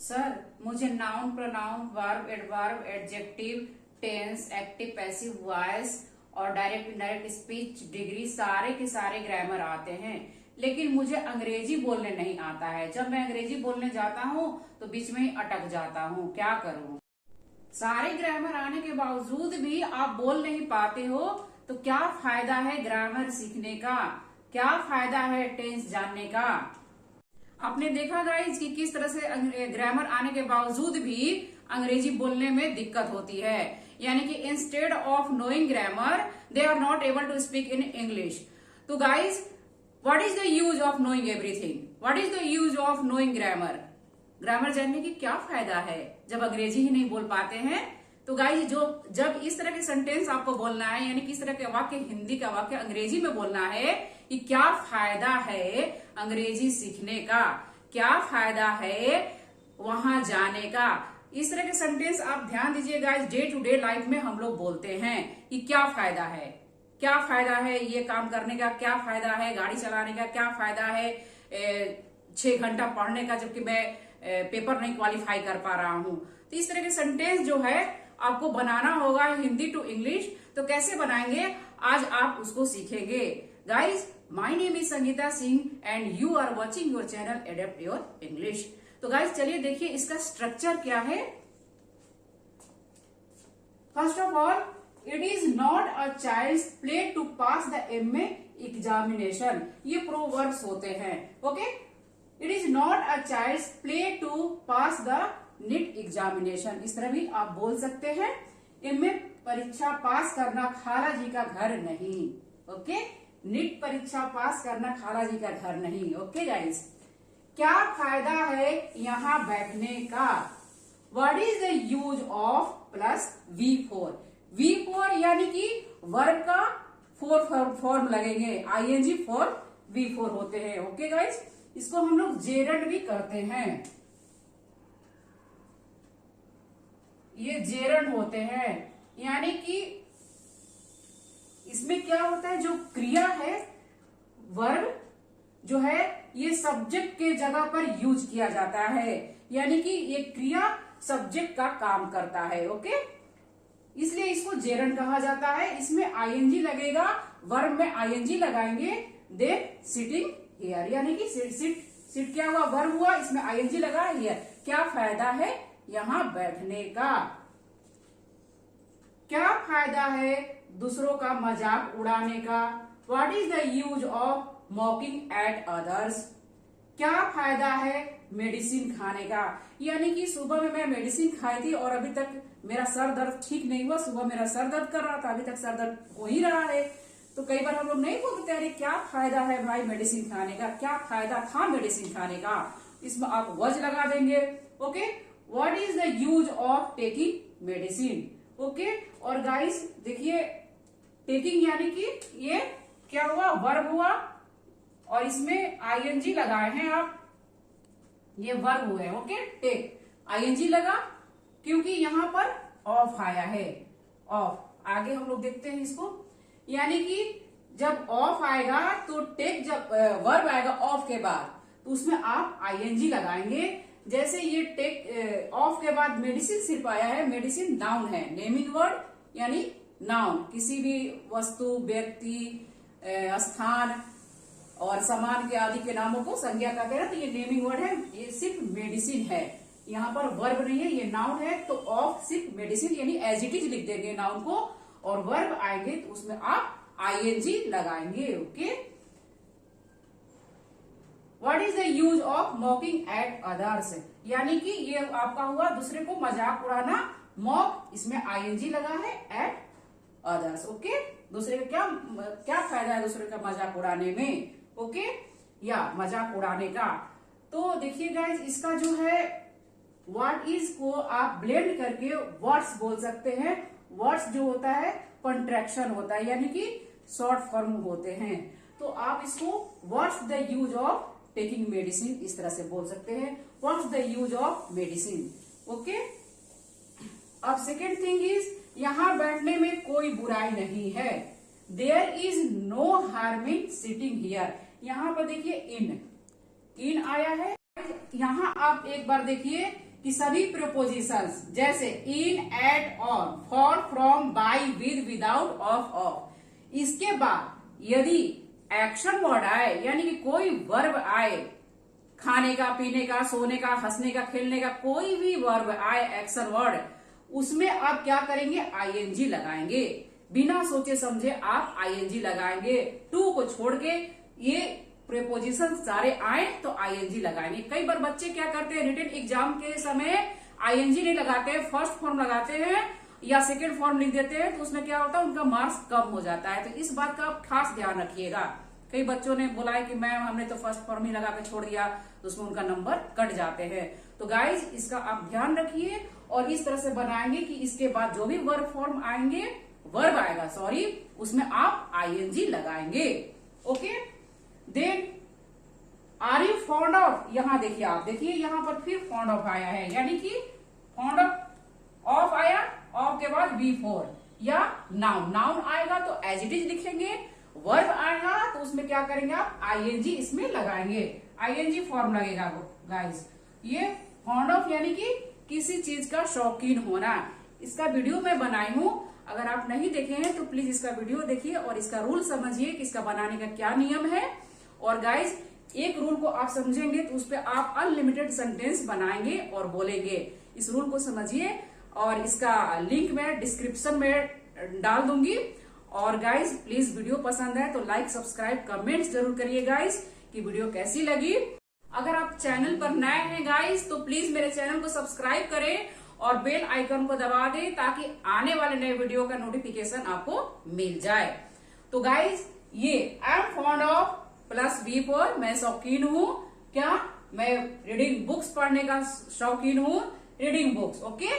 Sir मुझे noun, pronoun, verb, adverb, adjective, tense, active, passive voice और direct indirect speech, degree सारे के सारे ग्रामर आते हैं, लेकिन मुझे अंग्रेजी बोलने नहीं आता है। जब मैं अंग्रेजी बोलने जाता हूँ तो बीच में ही अटक जाता हूँ, क्या करूँ? सारे ग्रामर आने के बावजूद भी आप बोल नहीं पाते हो, तो क्या फायदा है ग्रामर सीखने का? क्या फायदा है टेंस जानने का? आपने देखा गाइज कि किस तरह से ग्रामर आने के बावजूद भी अंग्रेजी बोलने में दिक्कत होती है। यानी कि instead of knowing grammar they are not able to speak in English. तो guys, what is the use of knowing everything? What is the use of knowing grammar? Grammar जानने की क्या फायदा है जब अंग्रेजी ही नहीं बोल पाते हैं? तो गाइज, जब इस तरह के सेंटेंस आपको बोलना है, यानी किस तरह के वाक्य, हिंदी का वाक्य अंग्रेजी में बोलना है, कि क्या फायदा है अंग्रेजी सीखने का, क्या फायदा है वहां जाने का, इस तरह के सेंटेंस आप ध्यान दीजिए guys. Day to day life में हम लोग बोलते हैं कि क्या फायदा है, क्या फायदा है ये काम करने का, क्या फायदा है गाड़ी चलाने का, क्या फायदा है 6 घंटा पढ़ने का जबकि मैं पेपर नहीं क्वालिफाई कर पा रहा हूं। तो इस तरह के सेंटेंस जो है आपको बनाना होगा हिंदी टू इंग्लिश। तो कैसे बनाएंगे, आज आप उसको सीखेंगे। Guys, my name is Sangeeta Singh and you are watching your channel adept your English. तो गाइज चलिए देखिए इसका स्ट्रक्चर क्या है। First of all, it is not a child's play to pass the MA examination. ये प्रोवर्ब्स होते हैं। Okay, it is not a child's play to pass the NEET examination, इस तरह भी आप बोल सकते हैं। MA परीक्षा पास करना खाला जी का घर नहीं। ओके, NEET परीक्षा पास करना खाला जी का घर नहीं। ओके गाइस, क्या फायदा है यहाँ बैठने का? What is the use of plus V4? V4 यानी कि वर्ब का 4 फॉर्म लगेंगे, ING फॉर V4 होते हैं। ओके गाइस, इसको हम लोग जेरंड भी करते हैं, ये जेरंड होते हैं। यानी कि इसमें क्या होता है, जो क्रिया है वर्ब जो है ये सब्जेक्ट के जगह पर यूज किया जाता है, यानी कि ये क्रिया सब्जेक्ट का काम करता है। ओके, इसलिए इसको जेरंड कहा जाता है। इसमें ING लगेगा, वर्ब में ING लगाएंगे, दे सिटिंग हियर, यानी कि सिट क्या हुआ, वर्ब हुआ, इसमें ING लगा हियर। क्या फायदा है यहाँ बैठने का? क्या फायदा है दूसरों का मजाक उड़ाने का? What is the use of मॉकिंग at others? क्या फायदा है मेडिसिन खाने का? यानी कि सुबह में मैं मेडिसिन खाई थी और अभी तक मेरा सर दर्द ठीक नहीं हुआ। सुबह मेरा सर दर्द कर रहा था, अभी तक सर दर्द हो ही रहा है। तो कई बार हम लोग नहीं बोलते, अरे क्या फायदा है भाई मेडिसिन खाने का, क्या फायदा था मेडिसिन खाने का? इसमें आप वज लगा देंगे। Okay, what is the use of taking medicine? Okay, और गाइस देखिए, टेकिंग यानी कि ये क्या हुआ, वर्ब हुआ, और इसमें ING लगाए हैं आप, ये वर्ब हुए। ओके, टेक ING लगा क्योंकि यहां पर ऑफ आया है, ऑफ। आगे हम लोग देखते हैं इसको, यानी कि जब ऑफ आएगा तो टेक, जब वर्ब आएगा ऑफ के बाद तो उसमें आप ING लगाएंगे। जैसे ये टेक ऑफ के बाद मेडिसिन सिर्फ आया है, मेडिसिन नाउन है, नेमिंग वर्ड यानी नाउन, किसी भी वस्तु, व्यक्ति, स्थान और सामान के आदि के नामों को संज्ञा कहते हैं। तो ये नेमिंग वर्ड है, ये सिर्फ मेडिसिन है, यहाँ पर वर्ब नहीं है, ये नाउन है। तो ऑफ सिर्फ मेडिसिन यानी एज इट इज लिख देंगे नाउन को, और वर्ब आएंगे तो उसमें आप ING लगाएंगे। Okay, what is the use of मॉकिंग at others? यानी कि ये आपका हुआ दूसरे को मजाक उड़ाना, मॉक, इसमें ING लगा है, एट अदर्स। ओके, दूसरे का क्या फायदा है दूसरे का मजाक उड़ाने में? ओके, या मजाक उड़ाने का। तो देखिए गाइज, इसका जो है व्हाट इज को आप ब्लेंड करके वर्ड्स बोल सकते हैं। वर्ड्स जो होता है कंट्रैक्शन होता है, यानी कि शॉर्ट फॉर्म होते हैं। तो आप इसको what's the use of taking medicine इस तरह से बोल सकते हैं, what's the use of medicine. Okay, अब सेकेंड थिंग इज, यहां बैठने में कोई बुराई नहीं है। There is no harm in sitting here. यहां पर देखिए इन आया है। यहां आप एक बार देखिए कि सभी प्रीपोजिशंस जैसे in, at, on, for, from, by, with, without, of, इसके बाद यदि एक्शन वर्ड आए यानी कि कोई वर्ब आए, खाने का, पीने का, सोने का, हंसने का, खेलने का, कोई भी वर्ब आए एक्शन वर्ड, उसमें आप क्या करेंगे, आईएनजी लगाएंगे। बिना सोचे समझे आप आईएनजी लगाएंगे। टू को छोड़ के ये प्रीपोजिशन सारे आए तो आईएनजी लगाएंगे। कई बार बच्चे क्या करते हैं, रिटन एग्जाम के समय आईएनजी नहीं लगाते, फर्स्ट फॉर्म लगाते हैं या सेकेंड फॉर्म लिख देते हैं, तो उसमें क्या होता है, उनका मार्क्स कम हो जाता है। तो इस बात का आप खास ध्यान रखिएगा। कई बच्चों ने बोला है कि मैम हमने तो फर्स्ट फॉर्म ही लगा के छोड़ दिया, तो उसमें उनका नंबर कट जाते हैं। तो गाइज इसका आप ध्यान रखिए और इस तरह से बनाएंगे कि इसके बाद जो भी वर्ब फॉर्म आएंगे, वर्ब आएगा सॉरी, उसमें आप आईएनजी लगाएंगे। Okay, then are you fond of, यहां देखिए, आप देखिए यहां पर फिर फॉन्ड ऑफ आया है, यानी कि फॉन्ड ऑफ आया, ऑफ के बाद बी फोर या नाउन, नाउन आएगा तो एज इट इज लिखेंगे, वर्ब आएगा तो उसमें क्या करेंगे आप, आईएनजी इसमें लगाएंगे, आईएनजी फॉर्म लगेगा गाइस। ये फॉन्ड ऑफ यानी कि किसी चीज का शौकीन होना। इसका वीडियो मैं बनाई हूं, अगर आप नहीं देखे हैं तो प्लीज इसका वीडियो देखिए और इसका रूल समझिए कि इसका बनाने का क्या नियम है। और गाइज एक रूल को आप समझेंगे तो उस पर आप अनलिमिटेड सेंटेंस बनाएंगे और बोलेंगे। इस रूल को समझिए और इसका लिंक मैं डिस्क्रिप्शन में डाल दूंगी। और गाइज प्लीज वीडियो पसंद है तो लाइक, सब्सक्राइब, कमेंट्स जरूर करिए गाइज कि वीडियो कैसी लगी। अगर आप चैनल पर नए हैं गाइज तो प्लीज मेरे चैनल को सब्सक्राइब करें और बेल आइकन को दबा दें ताकि आने वाले नए वीडियो का नोटिफिकेशन आपको मिल जाए। तो गाइज ये I am fond of plus B four, मैं शौकीन हूँ, क्या मैं रीडिंग बुक्स पढ़ने का शौकीन हूँ, रीडिंग बुक्स, ओके,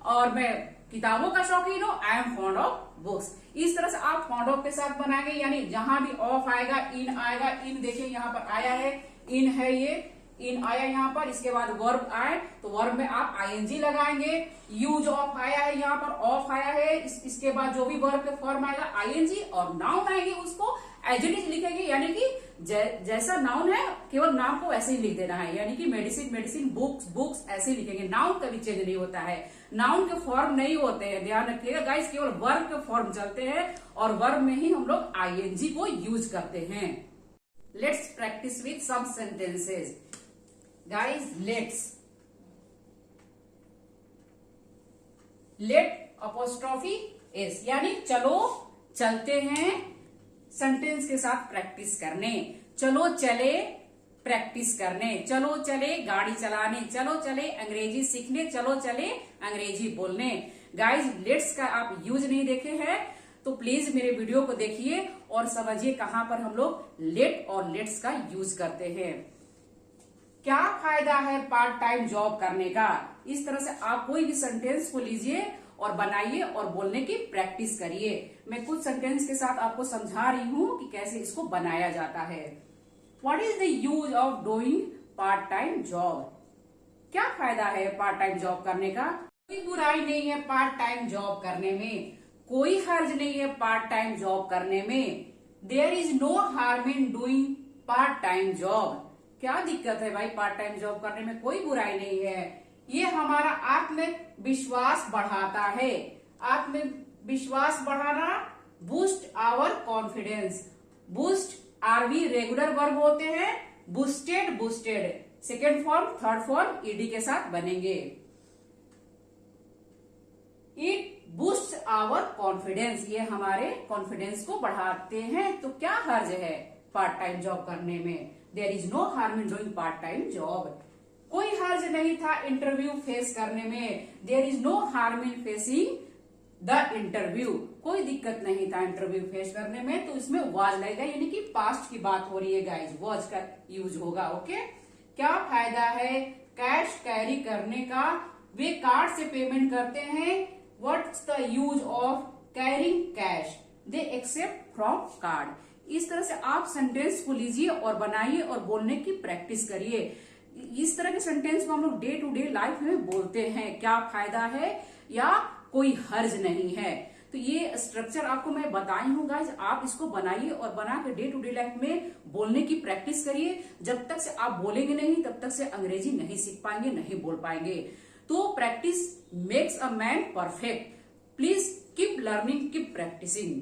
और मैं किताबों का शौकीन हूँ, आई एम फॉन्ड ऑफ बुक्स। इस तरह से आप फॉन्ड ऑफ के साथ बनाएंगे, यानी जहां भी ऑफ आएगा इन आएगा, इन देखिए यहाँ पर आया है, इन है ये, इन आया यहाँ पर, इसके बाद वर्ब आए तो वर्ब में आप आईएनजी लगाएंगे। यूज ऑफ आया है यहाँ पर, ऑफ आया है, इसके बाद जो भी वर्ब के फॉर्म आएगा आईएनजी, और नाउन आएगी उसको एज इट इज लिखेंगे, यानी कि जैसा नाउन है केवल नाम को ऐसे ही लिख देना है, यानी कि मेडिसिन मेडिसिन, बुक्स बुक्स ऐसे ही लिखेंगे। नाउन कभी चेंज नहीं होता है, नाउन के फॉर्म नहीं होते हैं, ध्यान रखिएगा गाइस, केवल वर्ब के फॉर्म चलते हैं और वर्ब में ही हम लोग आईएनजी को यूज करते हैं। Let's practise with some sentences guys. Let apostrophe S, यानी चलो चलते हैं, सेंटेंस के साथ प्रैक्टिस करने। चलो चले प्रैक्टिस करने, चलो चले गाड़ी चलाने, चलो चले अंग्रेजी सीखने, चलो चले अंग्रेजी बोलने। गाइज लेट्स का आप यूज नहीं देखे हैं तो प्लीज मेरे वीडियो को देखिए और समझिए कहां पर हम लोग लेट और लेट्स का यूज करते हैं। क्या फायदा है पार्ट टाइम जॉब करने का। इस तरह से आप कोई भी सेंटेंस को लीजिए और बनाइए और बोलने की प्रैक्टिस करिए। मैं कुछ सेंटेंस के साथ आपको समझा रही हूं कि कैसे इसको बनाया जाता है। What is the use of doing part time job. क्या फायदा है पार्ट टाइम जॉब करने का। कोई बुराई नहीं है पार्ट टाइम जॉब करने में, कोई हर्ज नहीं है पार्ट टाइम जॉब करने में। There is no harm in doing part time job. क्या दिक्कत है भाई पार्ट टाइम जॉब करने में, कोई बुराई नहीं है। ये हमारा आत्मविश्वास बढ़ाता है। आत्मविश्वास बढ़ाना, boost our confidence. Boost RV regular verb होते हैं, boosted boosted second form third form ED के साथ बनेंगे। इट बूस्ट आवर कॉन्फिडेंस, ये हमारे कॉन्फिडेंस को बढ़ाते हैं। तो क्या हर्ज है पार्ट टाइम जॉब करने में। There is no harm in doing part time job. कोई हर्ज नहीं था इंटरव्यू फेस करने में। There is no harm in facing the interview. कोई दिक्कत नहीं था इंटरव्यू फेस करने में, तो इसमें वाज लगेगा, यानी कि पास्ट की बात हो रही है गाइज, वाज का यूज होगा। ओके, क्या फायदा है कैश कैरी करने का। वे कार्ड से पेमेंट करते हैं। What's the use of carrying cash. They accept from card. इस तरह से आप सेंटेंस को लीजिए और बनाइए और बोलने की प्रैक्टिस करिए। इस तरह के सेंटेंस को हम लोग डे टू डे लाइफ में बोलते हैं। क्या फायदा है या कोई हर्ज नहीं है। तो ये स्ट्रक्चर आपको मैं बताई हूँ गाइज, आप इसको बनाइए और बना के डे टू डे लाइफ में बोलने की प्रैक्टिस करिए। जब तक से आप बोलेंगे नहीं तब तक से अंग्रेजी नहीं सीख पाएंगे, नहीं बोल पाएंगे। तो practice makes a man perfect. Please keep learning, keep practising.